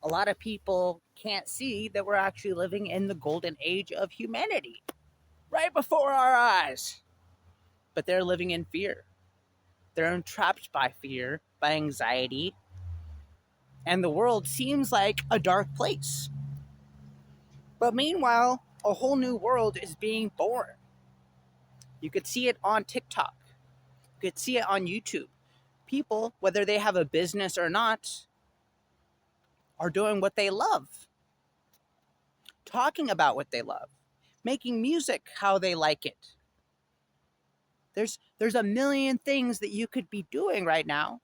A lot of people can't see that we're actually living in the golden age of humanity right before our eyes. But they're living in fear. They're entrapped by fear, by anxiety, and the world seems like a dark place. But meanwhile, a whole new world is being born. You could see it on TikTok. You could see it on YouTube. People, whether they have a business or not, are doing what they love, talking about what they love, making music how they like it. There's a million things that you could be doing right now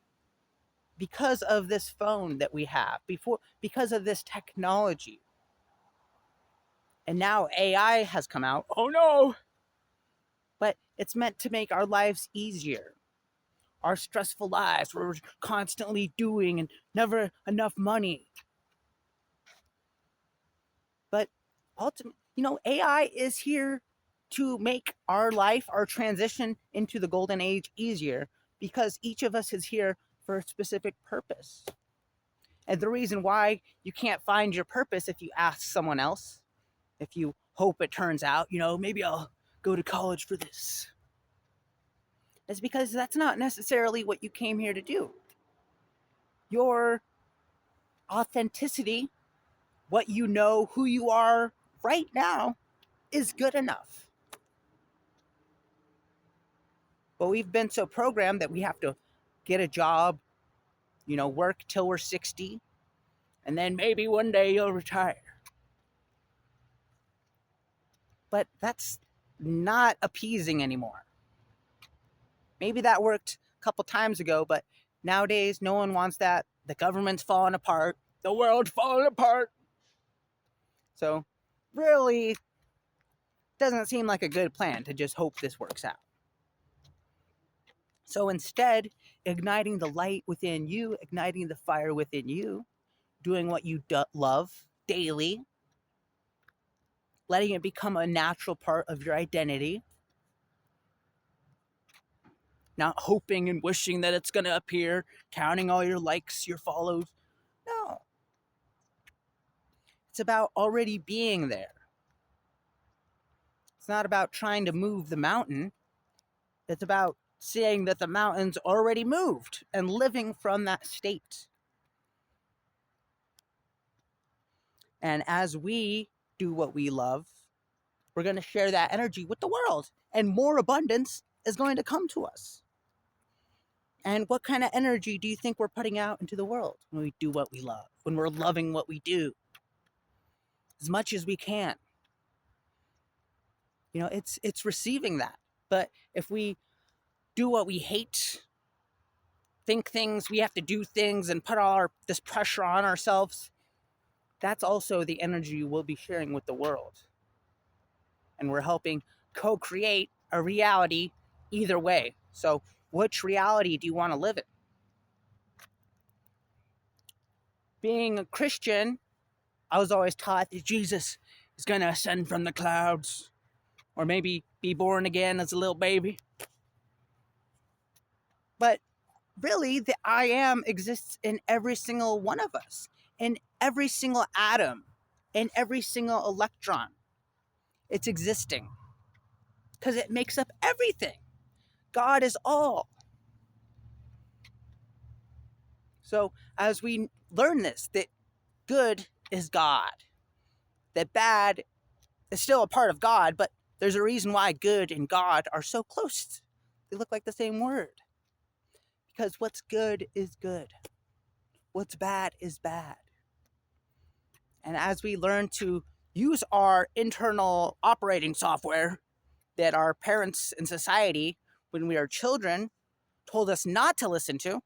because of this phone that we have, because of this technology. And now AI has come out. Oh no! But it's meant to make our lives easier. Our stressful lives where we're constantly doing and never enough money. But ultimately, AI is here to make our life, our transition into the golden age easier because each of us is here for a specific purpose. And the reason why you can't find your purpose if you ask someone else, if you hope it turns out, maybe I'll go to college for this, is because that's not necessarily what you came here to do. Your authenticity, what you know, who you are right now, is good enough. But we've been so programmed that we have to get a job, work till we're 60, and then maybe one day you'll retire. But that's not appeasing anymore. Maybe that worked a couple times ago, but nowadays no one wants that. The government's falling apart. The world's falling apart. So really doesn't seem like a good plan to just hope this works out. So instead, igniting the light within you, igniting the fire within you, doing what you love daily, letting it become a natural part of your identity, not hoping and wishing that it's going to appear, counting all your likes, your follows. No. It's about already being there. It's not about trying to move the mountain. It's about seeing that the mountain's already moved and living from that state. And as we do what we love, we're going to share that energy with the world, and more abundance is going to come to us. And what kind of energy do you think we're putting out into the world when we do what we love, when we're loving what we do as much as we can? It's receiving that. But if we do what we hate, think things, we have to do things and put all this pressure on ourselves, that's also the energy we'll be sharing with the world. And we're helping co-create a reality either way. So which reality do you want to live in? Being a Christian, I was always taught that Jesus is going to ascend from the clouds, or maybe be born again as a little baby. But really, the I am exists in every single one of us, in every single atom, in every single electron. It's existing because it makes up everything. God is all. So as we learn this, that good is God, that bad is still a part of God, but there's a reason why good and God are so close. They look like the same word. Because what's good is good. What's bad is bad. And as we learn to use our internal operating software that our parents in society, when we are children, told us not to listen to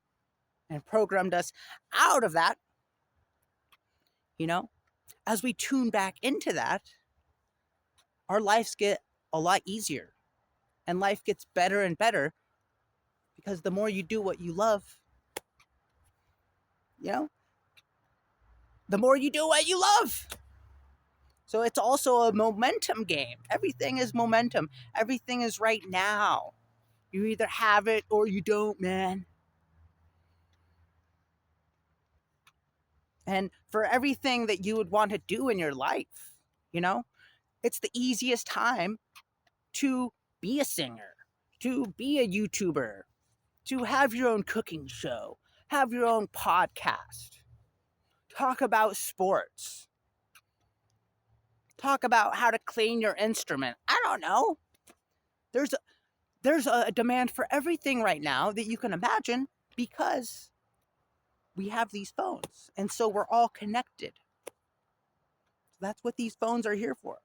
and programmed us out of that, as we tune back into that, our lives get a lot easier and life gets better and better because the more you do what you love, the more you do what you love. So it's also a momentum game. Everything is momentum. Everything is right now. You either have it or you don't, man. and for everything that you would want to do in your life. You know, it's the easiest time to be a singer, to be a YouTuber, to have your own cooking show, have your own podcast, talk about sports, talk about how to clean your instrument. I don't know. There's a demand for everything right now that you can imagine because we have these phones. And so we're all connected. That's what these phones are here for.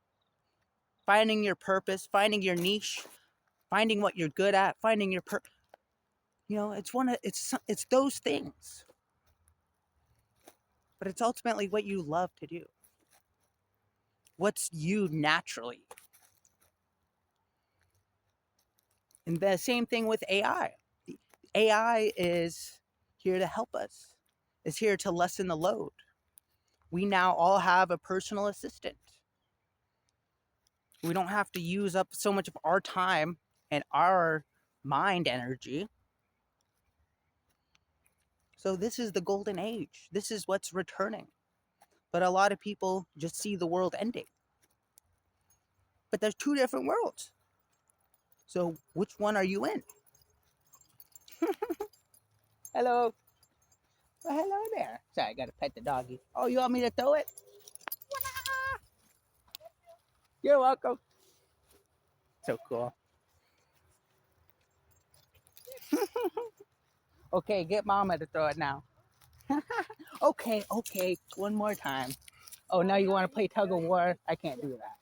Finding your purpose, finding your niche, finding what you're good at, finding your it's those things. But it's ultimately what you love to do. What's you naturally. And the same thing with AI. AI is here to help us. Is here to lessen the load. We now all have a personal assistant. We don't have to use up so much of our time and our mind energy. So this is the golden age. This is what's returning. But a lot of people just see the world ending. But there's two different worlds. So which one are you in? Hello. Well, hello there. Sorry, I gotta pet the doggy. Oh, you want me to throw it? You're welcome. So cool. Okay, get mama to throw it now. Okay, one more time. Oh, now you want to play tug of war? I can't do that.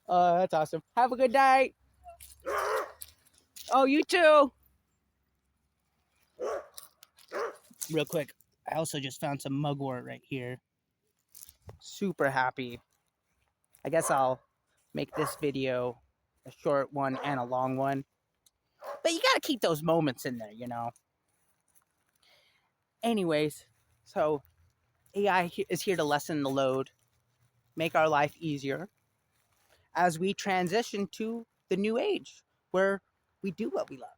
Oh, that's awesome. Have a good night. Oh, you too. Real quick, I also just found some mugwort right here. Super happy. I guess I'll make this video a short one and a long one. But you gotta keep those moments in there, you know? Anyways, so AI is here to lessen the load, make our life easier as we transition to the new age where we do what we love.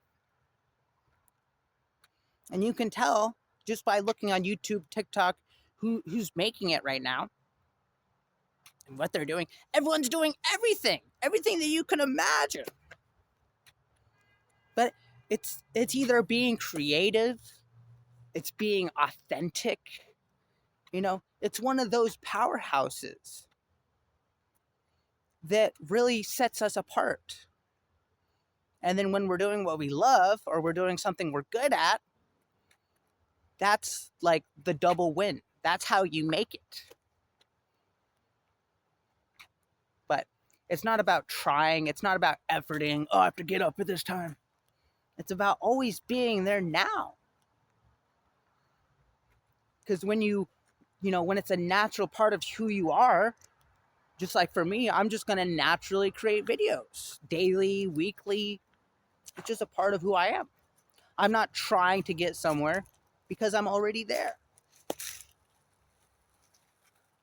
And you can tell just by looking on YouTube, TikTok, who's making it right now and what they're doing. Everyone's doing everything that you can imagine. But it's either being creative, it's being authentic, you know, it's one of those powerhouses that really sets us apart. And then when we're doing what we love or we're doing something we're good at, that's like the double win. That's how you make it. But it's not about trying. It's not about efforting. Oh, I have to get up at this time. It's about always being there now. Because when when it's a natural part of who you are, just like for me, I'm just going to naturally create videos daily, weekly. It's just a part of who I am. I'm not trying to get somewhere because I'm already there.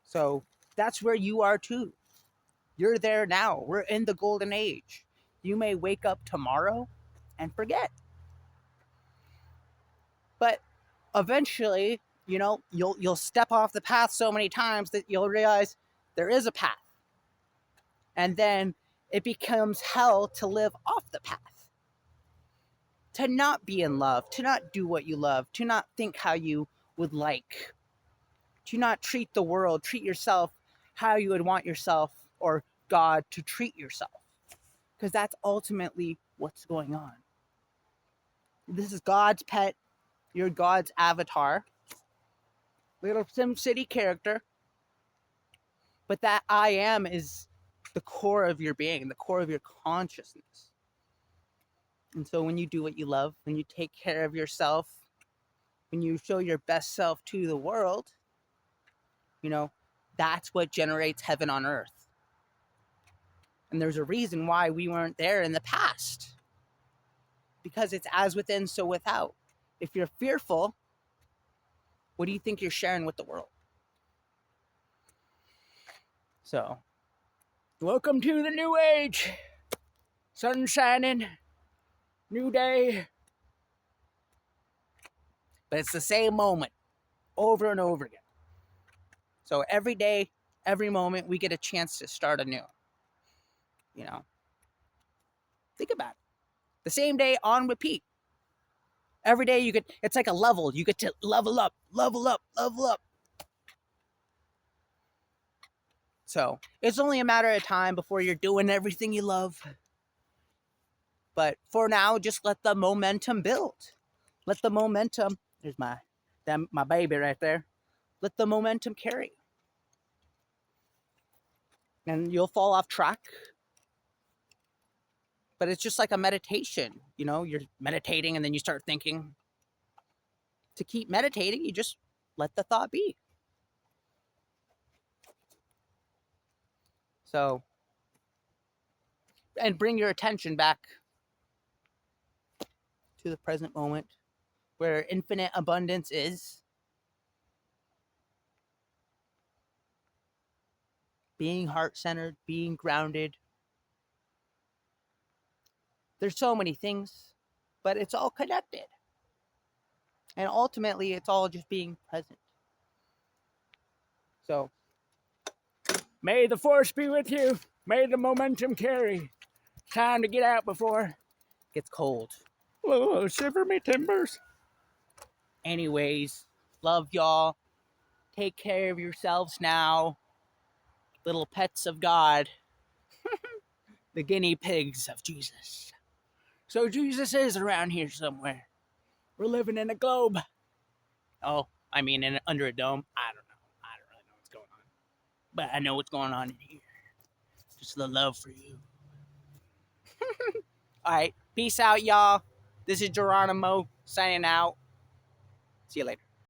So that's where you are too. You're there now. We're in the golden age. You may wake up tomorrow and forget. But eventually, you'll step off the path so many times that you'll realize there is a path. And then it becomes hell to live off the path. To not be in love, to not do what you love, to not think how you would like, to not treat the world, treat yourself how you would want yourself or God to treat yourself. Because that's ultimately what's going on. This is God's pet. You're God's avatar. Little SimCity character. But that I am is the core of your being, the core of your consciousness. And so when you do what you love, when you take care of yourself, when you show your best self to the world, that's what generates heaven on earth. And there's a reason why we weren't there in the past. Because it's as within, so without. If you're fearful, what do you think you're sharing with the world? So, welcome to the new age. Sun shining, new day, but it's the same moment over and over again. So every day, every moment, we get a chance to start anew. You know, think about it. The same day on repeat. Every day it's like a level. You get to level up, level up, level up. So it's only a matter of time before you're doing everything you love. But for now, just let the momentum build. Let the momentum, there's my baby right there. Let the momentum carry. And you'll fall off track. But it's just like a meditation. You know, you're meditating and then you start thinking. To keep meditating, you just let the thought be. So, and bring your attention back to the present moment where infinite abundance is. Being heart-centered, being grounded. There's so many things, but it's all connected. And ultimately, it's all just being present. So, may the force be with you. May the momentum carry. Time to get out before it gets cold. Oh, shiver me timbers. Anyways, love y'all. Take care of yourselves now. Little pets of God. The guinea pigs of Jesus. So Jesus is around here somewhere. We're living in a globe. Oh, I mean under a dome. I don't know. I don't really know what's going on. But I know what's going on in here. Just the love for you. Alright, peace out, y'all. This is Geronimo signing out. See you later.